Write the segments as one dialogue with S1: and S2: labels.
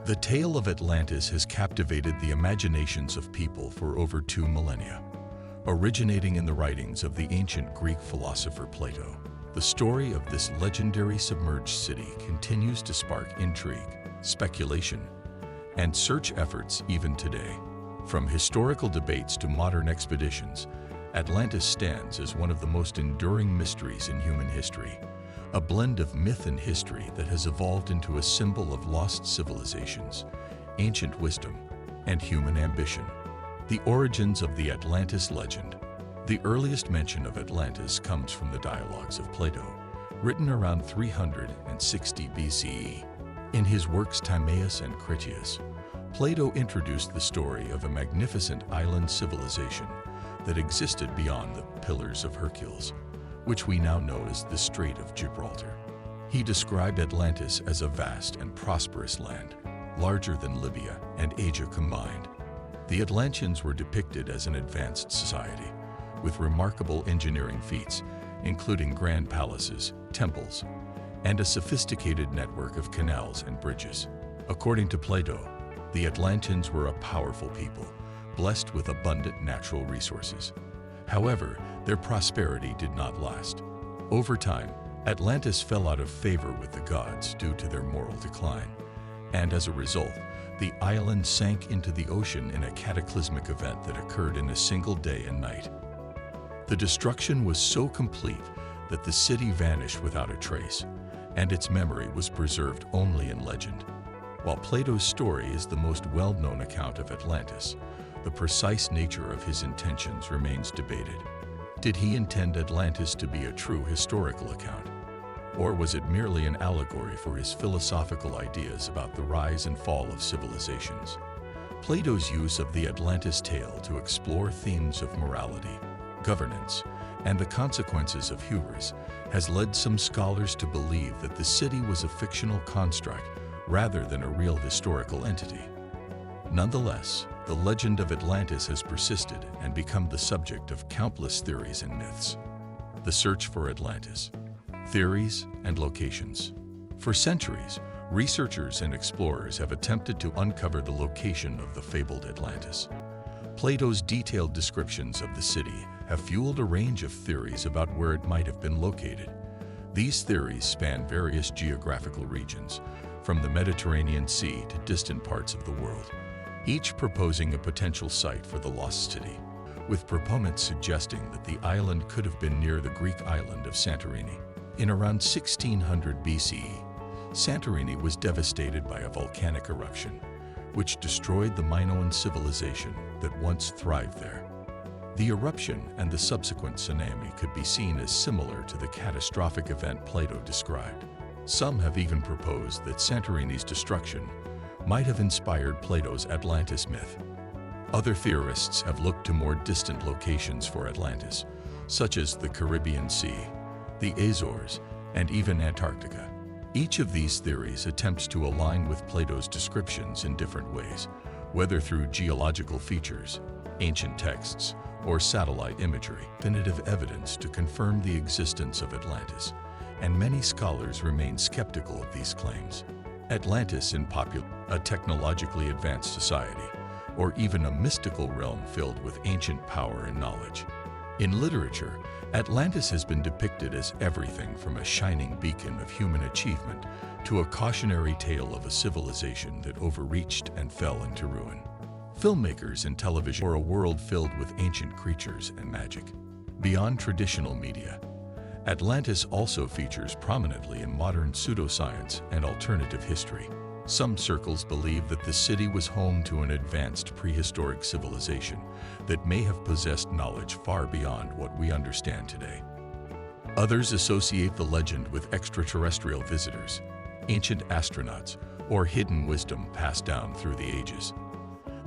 S1: The tale of Atlantis has captivated the imaginations of people for over 2 millennia. Originating in the writings of the ancient Greek philosopher Plato, the story of this legendary submerged city continues to spark intrigue, speculation, and search efforts even today. From historical debates to modern expeditions, Atlantis stands as one of the most enduring mysteries in human history, a blend of myth and history that has evolved into a symbol of lost civilizations, ancient wisdom, and human ambition. The origins of the Atlantis legend. The earliest mention of Atlantis comes from the dialogues of Plato, written around 360 BCE. In his works Timaeus and Critias, Plato introduced the story of a magnificent island civilization that existed beyond the Pillars of Hercules, which we now know as the Strait of Gibraltar. He described Atlantis as a vast and prosperous land, larger than Libya and Asia combined. The Atlanteans were depicted as an advanced society, with remarkable engineering feats, including grand palaces, temples, and a sophisticated network of canals and bridges. According to Plato, the Atlanteans were a powerful people, blessed with abundant natural resources. However, their prosperity did not last. Over time, Atlantis fell out of favor with the gods due to their moral decline, and as a result, the island sank into the ocean in a cataclysmic event that occurred in a single day and night. The destruction was so complete that the city vanished without a trace, and its memory was preserved only in legend. While Plato's story is the most well-known account of Atlantis, the precise nature of his intentions remains debated. Did he intend Atlantis to be a true historical account? Or was it merely an allegory for his philosophical ideas about the rise and fall of civilizations? Plato's use of the Atlantis tale to explore themes of morality, governance, and the consequences of hubris has led some scholars to believe that the city was a fictional construct rather than a real historical entity. Nonetheless, the legend of Atlantis has persisted and become the subject of countless theories and myths. The search for Atlantis. Theories and locations. For centuries, researchers and explorers have attempted to uncover the location of the fabled Atlantis. Plato's detailed descriptions of the city have fueled a range of theories about where it might have been located. These theories span various geographical regions, from the Mediterranean Sea to distant parts of the world, each proposing a potential site for the lost city, with proponents suggesting that the island could have been near the Greek island of Santorini. In around 1600 BCE, Santorini was devastated by a volcanic eruption, which destroyed the Minoan civilization that once thrived there. The eruption and the subsequent tsunami could be seen as similar to the catastrophic event Plato described. Some have even proposed that Santorini's destruction might have inspired Plato's Atlantis myth. Other theorists have looked to more distant locations for Atlantis, such as the Caribbean Sea, the Azores, and even Antarctica. Each of these theories attempts to align with Plato's descriptions in different ways, whether through geological features, ancient texts, or satellite imagery. Definitive evidence to confirm the existence of Atlantis, and many scholars remain skeptical of these claims. Atlantis in a technologically advanced society, or even a mystical realm filled with ancient power and knowledge. In literature, Atlantis has been depicted as everything from a shining beacon of human achievement to a cautionary tale of a civilization that overreached and fell into ruin. Filmmakers and television for a world filled with ancient creatures and magic. Beyond traditional media, Atlantis also features prominently in modern pseudoscience and alternative history. Some circles believe that the city was home to an advanced prehistoric civilization that may have possessed knowledge far beyond what we understand today. Others associate the legend with extraterrestrial visitors, ancient astronauts, or hidden wisdom passed down through the ages.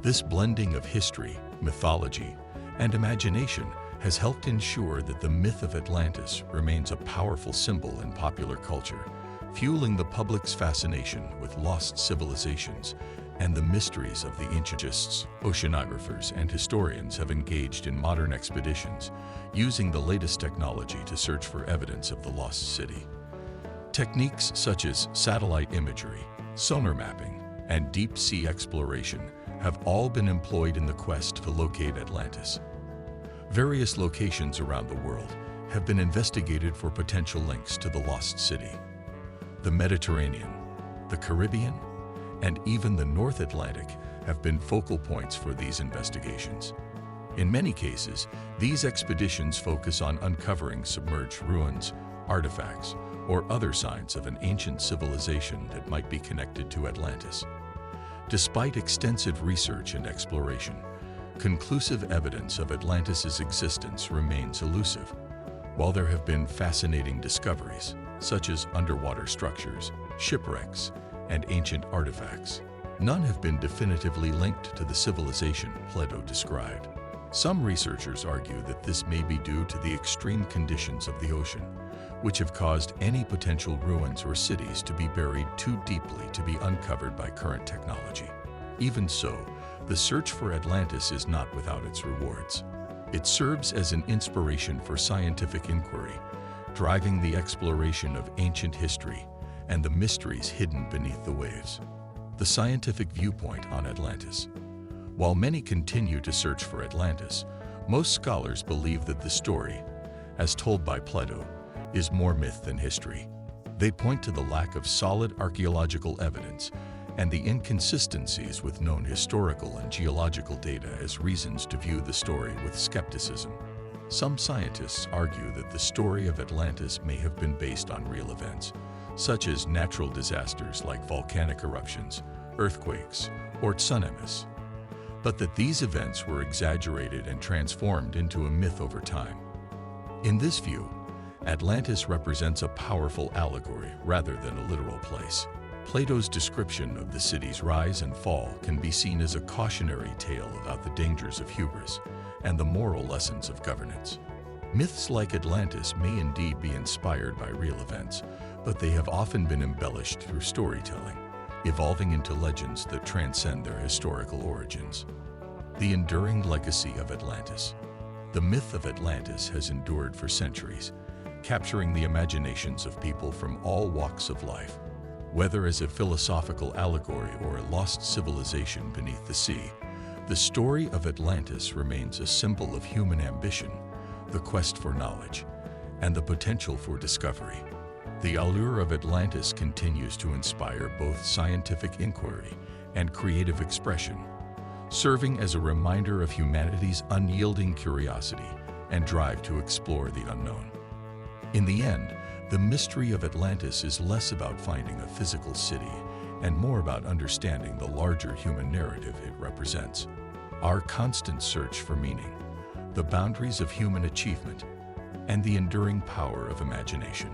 S1: This blending of history, mythology, and imagination has helped ensure that the myth of Atlantis remains a powerful symbol in popular culture, fueling the public's fascination with lost civilizations and the mysteries of the ancients. Oceanographers and historians have engaged in modern expeditions, using the latest technology to search for evidence of the lost city. Techniques such as satellite imagery, sonar mapping, and deep-sea exploration have all been employed in the quest to locate Atlantis. Various locations around the world have been investigated for potential links to the lost city. The Mediterranean, the Caribbean, and even the North Atlantic have been focal points for these investigations. In many cases, these expeditions focus on uncovering submerged ruins, artifacts, or other signs of an ancient civilization that might be connected to Atlantis. Despite extensive research and exploration, conclusive evidence of Atlantis's existence remains elusive. While there have been fascinating discoveries, such as underwater structures, shipwrecks, and ancient artifacts, none have been definitively linked to the civilization Plato described. Some researchers argue that this may be due to the extreme conditions of the ocean, which have caused any potential ruins or cities to be buried too deeply to be uncovered by current technology. Even so, the search for Atlantis is not without its rewards. It serves as an inspiration for scientific inquiry, driving the exploration of ancient history and the mysteries hidden beneath the waves. The scientific viewpoint on Atlantis. While many continue to search for Atlantis, most scholars believe that the story, as told by Plato, is more myth than history. They point to the lack of solid archaeological evidence and the inconsistencies with known historical and geological data as reasons to view the story with skepticism. Some scientists argue that the story of Atlantis may have been based on real events, such as natural disasters like volcanic eruptions, earthquakes, or tsunamis, but that these events were exaggerated and transformed into a myth over time. In this view, Atlantis represents a powerful allegory rather than a literal place. Plato's description of the city's rise and fall can be seen as a cautionary tale about the dangers of hubris and the moral lessons of governance. Myths like Atlantis may indeed be inspired by real events, but they have often been embellished through storytelling, evolving into legends that transcend their historical origins. The enduring legacy of Atlantis. The myth of Atlantis has endured for centuries, capturing the imaginations of people from all walks of life. Whether as a philosophical allegory or a lost civilization beneath the sea, the story of Atlantis remains a symbol of human ambition, the quest for knowledge, and the potential for discovery. The allure of Atlantis continues to inspire both scientific inquiry and creative expression, serving as a reminder of humanity's unyielding curiosity and drive to explore the unknown. In the end, the mystery of Atlantis is less about finding a physical city and more about understanding the larger human narrative it represents. Our constant search for meaning, the boundaries of human achievement, and the enduring power of imagination.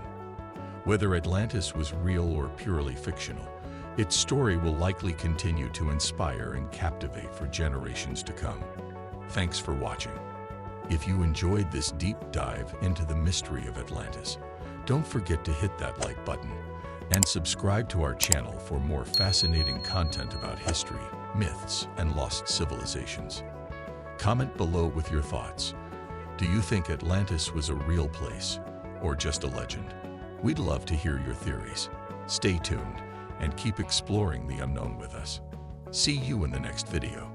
S1: Whether Atlantis was real or purely fictional, its story will likely continue to inspire and captivate for generations to come. Thanks for watching. If you enjoyed this deep dive into the mystery of Atlantis, don't forget to hit that like button and subscribe to our channel for more fascinating content about history, myths, and lost civilizations. Comment below with your thoughts. Do you think Atlantis was a real place or just a legend? We'd love to hear your theories. Stay tuned and keep exploring the unknown with us. See you in the next video.